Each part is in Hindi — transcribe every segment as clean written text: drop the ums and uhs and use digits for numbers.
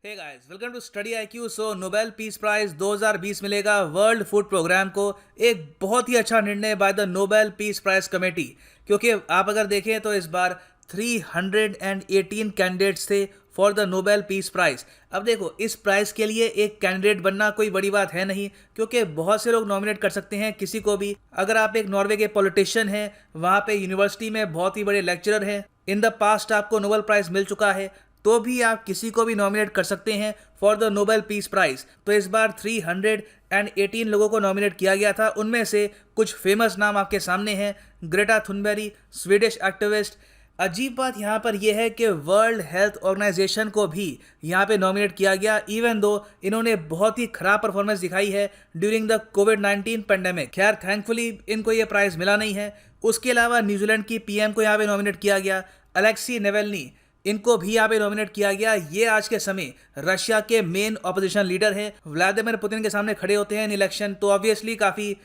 Hey guys, welcome to study IQ. Nobel peace prize 2020 मिलेगा वर्ल्ड फूड प्रोग्राम को। एक बहुत ही अच्छा निर्णय by the Nobel peace prize committee, क्योंकि आप अगर देखें तो इस बार 318 कैंडिडेट्स थे for the Nobel peace prize. अब देखो, इस प्राइज के लिए एक कैंडिडेट बनना कोई बड़ी बात है नहीं, क्योंकि बहुत से लोग नॉमिनेट कर सकते हैं किसी को भी। अगर आप एक नॉर्वे के पॉलिटिशियन हैं, वहाँ पे यूनिवर्सिटी में बहुत ही बड़े लेक्चरर हैं, इन द पास्ट आपको नोबेल प्राइज मिल चुका है, तो भी आप किसी को भी नॉमिनेट कर सकते हैं for the Nobel peace prize. तो इस बार 318 लोगों को नॉमिनेट किया गया था। उनमें से कुछ फेमस नाम आपके सामने हैं। Greta Thunberg, Swedish activist. अजीब बात यहाँ पर यह है कि वर्ल्ड हेल्थ ऑर्गेनाइजेशन को भी यहाँ पे नॉमिनेट किया गया, इवन दो इन्होंने बहुत ही खराब परफॉर्मेंस दिखाई है ड्यूरिंग द कोविड-19 पेंडेमिक। खैर, थैंकफुली इनको ये प्राइज मिला नहीं है। उसके अलावा न्यूजीलैंड की पीएम को यहाँ पे नॉमिनेट किया गया, अलेक्सी नेवेल्नी, इनको भी यहाँ पे नॉमिनेट किया गया। ये आज के समय रशिया के मेन ऑपोजिशन लीडर हैं, व्लादिमीर पुतिन के सामने खड़े होते हैं इन इलेक्शन, तो ऑब्वियसली काफ़ी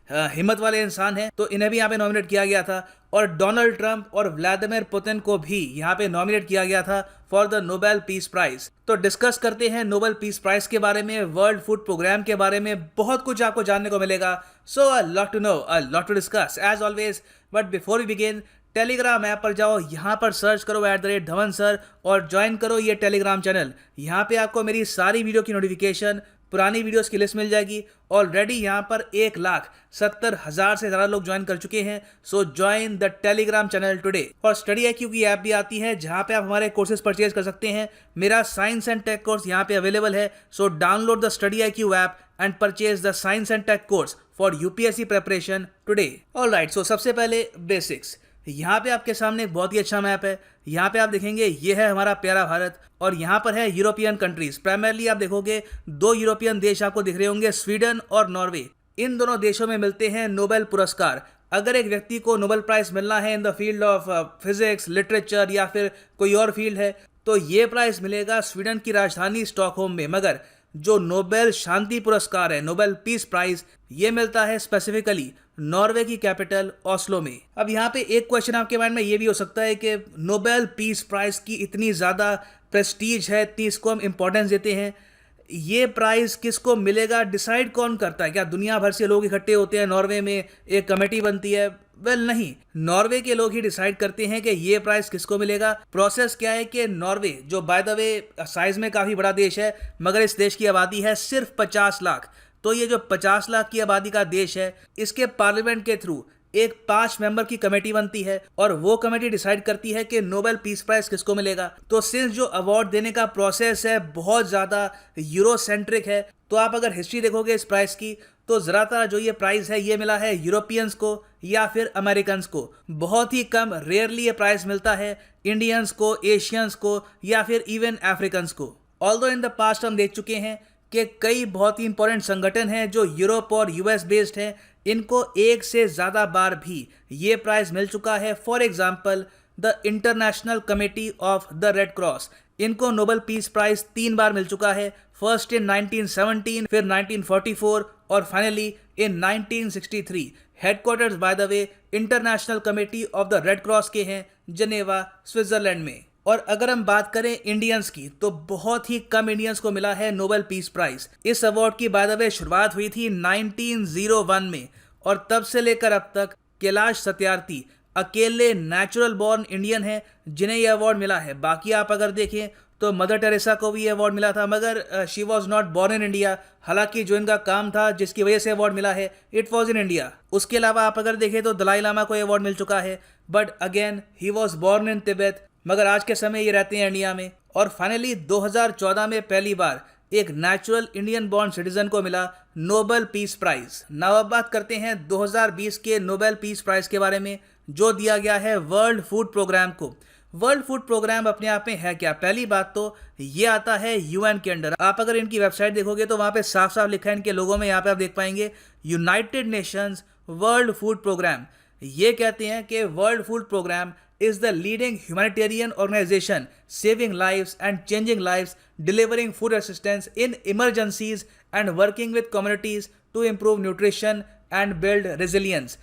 हिम्मत वाले इंसान हैं, तो इन्हें भी यहाँ पे नॉमिनेट किया गया था। और डोनाल्ड ट्रंप और व्लादिमीर पुतिन को भी यहाँ पे नॉमिनेट किया गया था for the Nobel peace prize. तो डिस्कस करते हैं नोबेल पीस प्राइज के बारे में, वर्ल्ड फूड प्रोग्राम के बारे में। बहुत कुछ आपको जानने को मिलेगा। So a lot to know, a lot to discuss as always. But before we begin, Telegram app पर जाओ, यहाँ पर सर्च करो @धवन सर और ज्वाइन करो ये टेलीग्राम चैनल। यहाँ पे आपको मेरी सारी वीडियो की नोटिफिकेशन, पुरानी वीडियोस की लिस्ट मिल जाएगी। ऑलरेडी यहाँ पर 1,70,000 से ज़्यादा लोग ज्वाइन कर चुके हैं। सो join the Telegram channel today. और स्टडी आईक्यू की ऐप भी आती है, जहाँ पे आप हमारे कोर्सेज परचेज कर सकते हैं। मेरा साइंस एंड टेक कोर्स यहाँ पे अवेलेबल है। So download the study IQ app and purchase the science and tech course for UPSC preparation today. Alright, so सबसे पहले बेसिक्स। यहाँ पे आपके सामने एक बहुत ही अच्छा मैप है। यहाँ पे आप देखेंगे ये है हमारा प्यारा भारत, और यहाँ पर है यूरोपियन कंट्रीज। प्राइमरली आप देखोगे 2 यूरोपियन देश आपको दिख रहे होंगे, स्वीडन और नॉर्वे। इन दोनों देशों में मिलते हैं नोबेल पुरस्कार। अगर एक व्यक्ति को नोबेल प्राइज मिलना है in the field of physics, literature या फिर कोई और फील्ड है, तो ये प्राइज मिलेगा स्वीडन की राजधानी स्टॉकहोम में। मगर जो नोबेल शांति पुरस्कार है, नोबेल पीस प्राइज, ये मिलता है स्पेसिफिकली नॉर्वे की कैपिटल ऑस्लो में। अब यहाँ पे एक क्वेश्चन आपके माइंड में ये भी हो सकता है कि नोबेल पीस प्राइज की इतनी ज़्यादा प्रेस्टीज है, इतनी इसको हम इंपॉर्टेंस देते हैं, ये प्राइज किसको मिलेगा, डिसाइड कौन करता है? क्या दुनिया भर से लोग इकट्ठे होते हैं, नॉर्वे में एक कमेटी बनती है? वेल नहीं, नॉर्वे के लोग ही डिसाइड करते हैं कि ये प्राइज किसको मिलेगा। प्रोसेस क्या है कि नॉर्वे, जो बाय द वे साइज में काफ़ी बड़ा देश है, मगर इस देश की आबादी है सिर्फ 50 लाख। तो ये जो 50 लाख की आबादी का देश है, इसके पार्लियामेंट के थ्रू एक 5 मेंबर की कमेटी बनती है, और वो कमेटी डिसाइड करती है कि नोबेल पीस प्राइज किसको मिलेगा। तो सिंस जो अवार्ड देने का प्रोसेस है बहुत ज़्यादा यूरोसेंट्रिक है, तो आप अगर हिस्ट्री देखोगे इस प्राइज की, तो ज़्यादातर जो ये प्राइज है ये मिला है यूरोपियंस को या फिर अमेरिकन्स को। बहुत ही कम, रेयरली ये प्राइज मिलता है इंडियंस को, एशियंस को या फिर इवन अफ्रीकन्स को। ऑल्दो इन द पास्ट हम देख चुके हैं कि कई बहुत ही इंपॉर्टेंट संगठन हैं जो यूरोप और यूएस बेस्ड हैं, इनको एक से ज़्यादा बार भी ये प्राइज मिल चुका है। For example the international committee of the red cross, इनको नोबेल पीस प्राइज 3 बार मिल चुका है। फर्स्ट इन 1917, फिर 1944 और finally in 1963। Headquarters by the way international committee of the red cross के हैं जेनेवा, स्विट्जरलैंड में। और अगर हम बात करें इंडियंस की, तो बहुत ही कम इंडियंस को मिला है नोबेल पीस प्राइज। इस अवार्ड की बाय द वे शुरुआत हुई थी 1901 में, और तब से लेकर अब तक कैलाश सत्यार्थी अकेले नेचुरल बॉर्न इंडियन हैं जिन्हें यह अवार्ड मिला है। बाकी आप अगर देखें तो मदर टेरेसा को भी ये अवार्ड मिला था, मगर she was not born in India. हालांकि जो इनका काम था जिसकी वजह से अवार्ड मिला है, इट वॉज इन इंडिया। उसके अलावा आप अगर देखें तो दलाई लामा को ये अवार्ड मिल चुका है, but again he was born in Tibet, मगर आज के समय ये रहते हैं इंडिया में। और फाइनली 2014 में पहली बार एक नेचुरल इंडियन बॉर्न सिटीजन को मिला नोबेल पीस प्राइज। नाउ अब बात करते हैं 2020 के नोबेल पीस प्राइज के बारे में, जो दिया गया है वर्ल्ड फूड प्रोग्राम को। वर्ल्ड फूड प्रोग्राम अपने आप में है क्या? पहली बात तो ये आता है यूएन के अंडर। आप अगर इनकी वेबसाइट देखोगे तो वहाँ पे साफ साफ लिखा है इनके लोगों में, यहाँ पे आप देख पाएंगे United Nations World Food Programme. ये कहते हैं कि World Food Programme is the leading humanitarian organization saving lives and changing lives, delivering food assistance in emergencies and working with communities to improve nutrition and build resilience।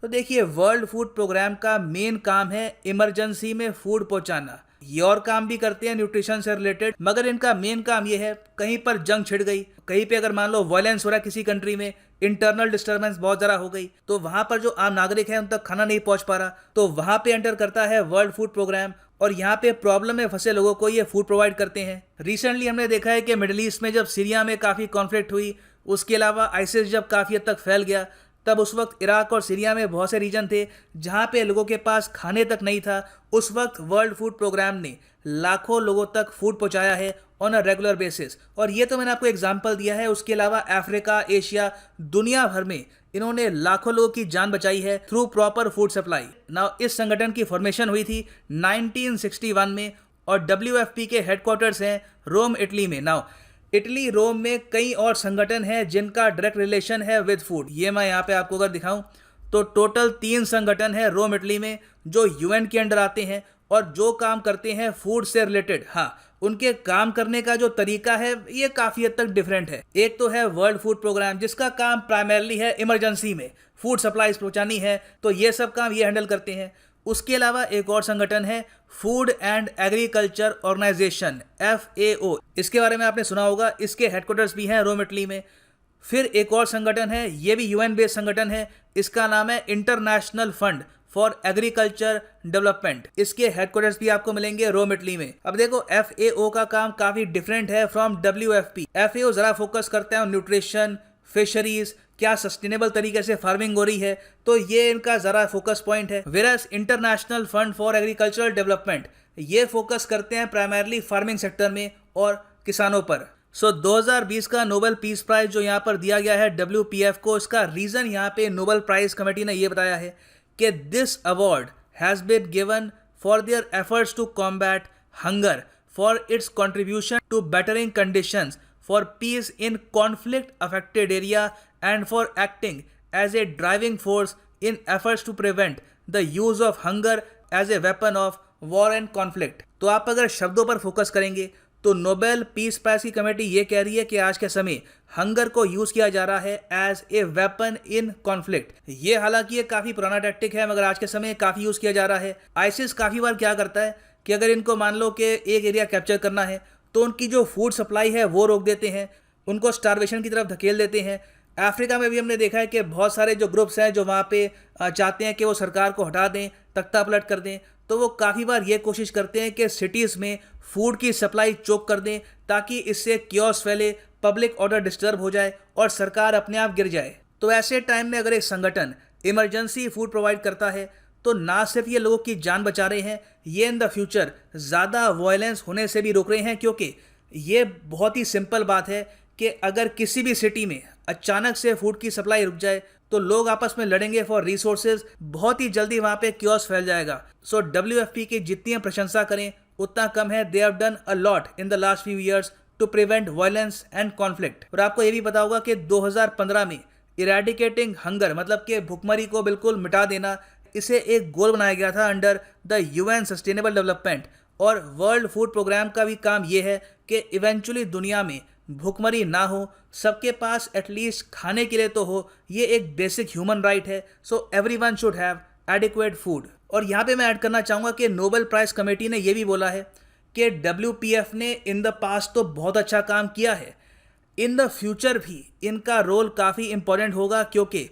तो देखिए, वर्ल्ड फूड प्रोग्राम का मेन काम है इमरजेंसी में फूड पहुंचाना। ये और काम भी करते हैं न्यूट्रिशन से रिलेटेड, मगर इनका मेन काम ये है कहीं पर जंग छिड़ गई, कहीं पे अगर मान लो वायलेंस हो रहा है किसी कंट्री में, इंटरनल डिस्टर्बेंस बहुत ज़्यादा हो गई, तो वहां पर जो आम नागरिक है उन तक खाना नहीं पहुंच पा रहा, तो वहां पे एंटर करता है वर्ल्ड फूड प्रोग्राम और यहाँ पे प्रॉब्लम में फंसे लोगों को ये फूड प्रोवाइड करते हैं। रिसेंटली हमने देखा है कि मिडिल ईस्ट में जब सीरिया में काफ़ी कॉन्फ्लिक्ट हुई, उसके अलावा आईसिस जब काफ़ी हद तक फैल गया, तब उस वक्त इराक और सीरिया में बहुत से रीजन थे जहाँ पे लोगों के पास खाने तक नहीं था। उस वक्त वर्ल्ड फूड प्रोग्राम ने लाखों लोगों तक फूड पहुँचाया है ऑन अ रेगुलर बेसिस। और ये तो मैंने आपको एग्जांपल दिया है, उसके अलावा अफ्रीका, एशिया, दुनिया भर में इन्होंने लाखों लोगों की जान बचाई है through proper food supply. Now इस संगठन की फॉर्मेशन हुई थी 1961 में और WFP के हेडक्वार्टर्स हैं रोम, इटली में। नाउ इटली, रोम में कई और संगठन हैं जिनका डायरेक्ट रिलेशन है विद फूड। ये मैं यहाँ पे आपको अगर दिखाऊं तो टोटल 3 संगठन है रोम, इटली में जो UN के अंडर आते हैं और जो काम करते हैं फूड से रिलेटेड। हाँ, उनके काम करने का जो तरीका है ये काफ़ी हद तक डिफरेंट है। एक तो है वर्ल्ड फूड प्रोग्राम जिसका काम प्राइमरली है इमरजेंसी में फूड सप्लाईज पहुँचानी है, तो ये सब काम ये हैंडल करते हैं। उसके अलावा एक और संगठन है Food and Agriculture Organisation, FAO। इसके बारे में आपने सुना होगा, इसके हेडक्वार्टर्स भी हैं रोम, इटली में। फिर एक और संगठन है, ये भी UN बेस्ड संगठन है, इसका नाम है international Fund for agriculture development. इसके हेडक्वार्टर्स भी आपको मिलेंगे रोम, इटली में। अब देखो FAO का काम काफी डिफरेंट है फ्रॉम WFP। FAO जरा फोकस करता है न्यूट्रिशन, फिशरीज, क्या सस्टेनेबल तरीके से फार्मिंग हो रही है, तो ये इनका ज़रा फोकस पॉइंट है। Whereas International Fund for Agricultural Development ये फोकस करते हैं प्राइमरली फार्मिंग सेक्टर में और किसानों पर। 2020 का नोबेल पीस प्राइज जो यहाँ पर दिया गया है WPF को, इसका रीज़न यहाँ पे नोबेल प्राइज कमेटी ने ये बताया है कि this award has been given for their efforts to combat hunger, for its contribution to bettering conditions for peace in conflict affected area and for acting as a driving force in efforts to prevent the use of hunger as a weapon of war and conflict। तो आप अगर शब्दों पर फोकस करेंगे तो नोबेल पीस प्राइज की कमेटी ये कह रही है कि आज के समय हंगर को यूज किया जा रहा है as a weapon in conflict. ये हालांकि ये काफी पुराना टैक्टिक है, मगर आज के समय काफी यूज किया जा रहा है। आईसिस काफी बार क्या करता है कि अगर इनको मान लो कि एक एरिया कैप्चर करना है तो उनकी जो फूड सप्लाई है वो रोक देते हैं, उनको स्टारवेशन की तरफ धकेल देते हैं। अफ्रीका में भी हमने देखा है कि बहुत सारे जो ग्रुप्स हैं जो वहाँ पे चाहते हैं कि वो सरकार को हटा दें, तख्ता पलट कर दें, तो वो काफ़ी बार ये कोशिश करते हैं कि सिटीज़ में फूड की सप्लाई चोक कर दें ताकि इससे क्योस फैले, पब्लिक ऑर्डर डिस्टर्ब हो जाए और सरकार अपने आप गिर जाए। तो ऐसे टाइम में अगर एक संगठन इमरजेंसी फूड प्रोवाइड करता है तो ना सिर्फ ये लोगों की जान बचा रहे हैं, ये इन द फ्यूचर ज़्यादा वायलेंस होने से भी रोक रहे हैं। क्योंकि ये बहुत ही सिंपल बात है कि अगर किसी भी सिटी में अचानक से फूड की सप्लाई रुक जाए तो लोग आपस में लड़ेंगे फॉर रिसोर्सेज, बहुत ही जल्दी वहाँ पे क्योस फैल जाएगा। सो WFP की जितनी हम प्रशंसा करें उतना कम है। They have done a lot in the last few years to prevent violence and conflict. और आपको ये भी पता होगा कि 2015 में इरेडिकेटिंग हंगर मतलब कि भुखमरी को बिल्कुल मिटा देना, इसे एक गोल बनाया गया था under the UN sustainable development. और वर्ल्ड फूड प्रोग्राम का भी काम ये है कि इवेंचुअली दुनिया में भुखमरी ना हो, सबके पास एटलीस्ट खाने के लिए तो हो। ये एक बेसिक ह्यूमन राइट है। So everyone should have adequate food. और यहाँ पे मैं ऐड करना चाहूँगा कि नोबेल प्राइज कमेटी ने ये भी बोला है कि WPF ने इन द पास्ट तो बहुत अच्छा काम किया है, इन द फ्यूचर भी इनका रोल काफ़ी इंपॉर्टेंट होगा। क्योंकि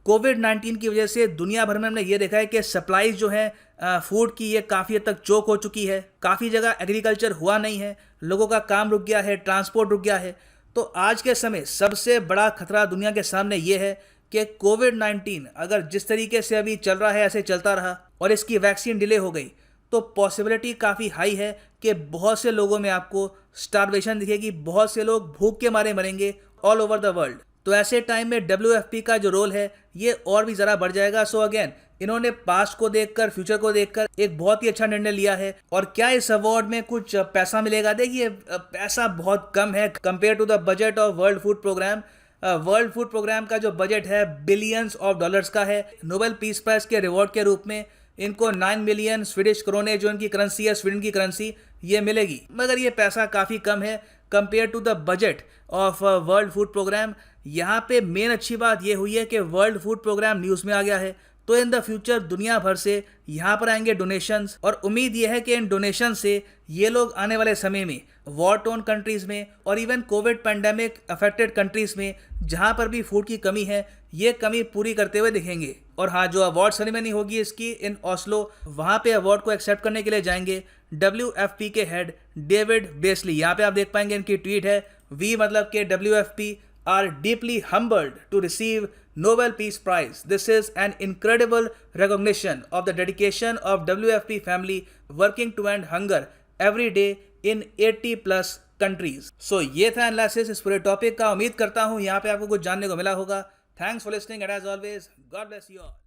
कोविड-19 की वजह से दुनिया भर में हमने ये देखा है कि सप्लाईज जो है फूड की ये काफ़ी हद तक चोक हो चुकी है। काफ़ी जगह एग्रीकल्चर हुआ नहीं है, लोगों का काम रुक गया है, ट्रांसपोर्ट रुक गया है। तो आज के समय सबसे बड़ा खतरा दुनिया के सामने ये है कि कोविड-19 अगर जिस तरीके से अभी चल रहा है ऐसे चलता रहा और इसकी वैक्सीन डिले हो गई तो पॉसिबिलिटी काफ़ी हाई है कि बहुत से लोगों में आपको स्टारवेशन दिखेगी, बहुत से लोग भूख के मारे मरेंगे ऑल ओवर द वर्ल्ड। तो ऐसे टाइम में WFP का जो रोल है ये और भी ज़रा बढ़ जाएगा। सो अगेन इन्होंने पास्ट को देखकर, फ्यूचर को देखकर एक बहुत ही अच्छा निर्णय लिया है। और क्या इस अवार्ड में कुछ पैसा मिलेगा? देखिए पैसा बहुत कम है compare to the budget of World Food Programme. World Food Programme का जो बजट है बिलियंस ऑफ डॉलर्स का है। नोबेल पीस प्राइज के रिवॉर्ड के रूप में इनको 9 मिलियन स्वीडिश क्रोने जो इनकी करेंसी है, स्वीडन की करेंसी, ये मिलेगी। मगर ये पैसा काफ़ी कम है compare to the budget of World Food Programme. यहाँ पे मेन अच्छी बात ये हुई है कि वर्ल्ड फूड प्रोग्राम न्यूज़ में आ गया है, तो इन द फ्यूचर दुनिया भर से यहाँ पर आएंगे डोनेशंस, और उम्मीद यह है कि इन डोनेशन से ये लोग आने वाले समय में वॉर टोन कंट्रीज में और even Covid pandemic affected countries में जहाँ पर भी फूड की कमी है, ये कमी पूरी करते हुए दिखेंगे। और हाँ, जो अवार्ड सेरेमनी होगी इसकी इन ओस्लो, वहाँ पे अवार्ड को एक्सेप्ट करने के लिए जाएंगे WFP के हेड डेविड बेस्ली। यहाँ पे आप देख पाएंगे इनकी ट्वीट है, वी मतलब के WFP are deeply humbled to receive Nobel Peace Prize. This is an incredible recognition of the dedication of WFP family working to end hunger every day in 80 plus countries. So ये था एनालिसिस इस पूरे टॉपिक का। उम्मीद करता हूँ यहाँ पे आपको कुछ जानने को मिला होगा। Thanks for listening and as always, God bless you all.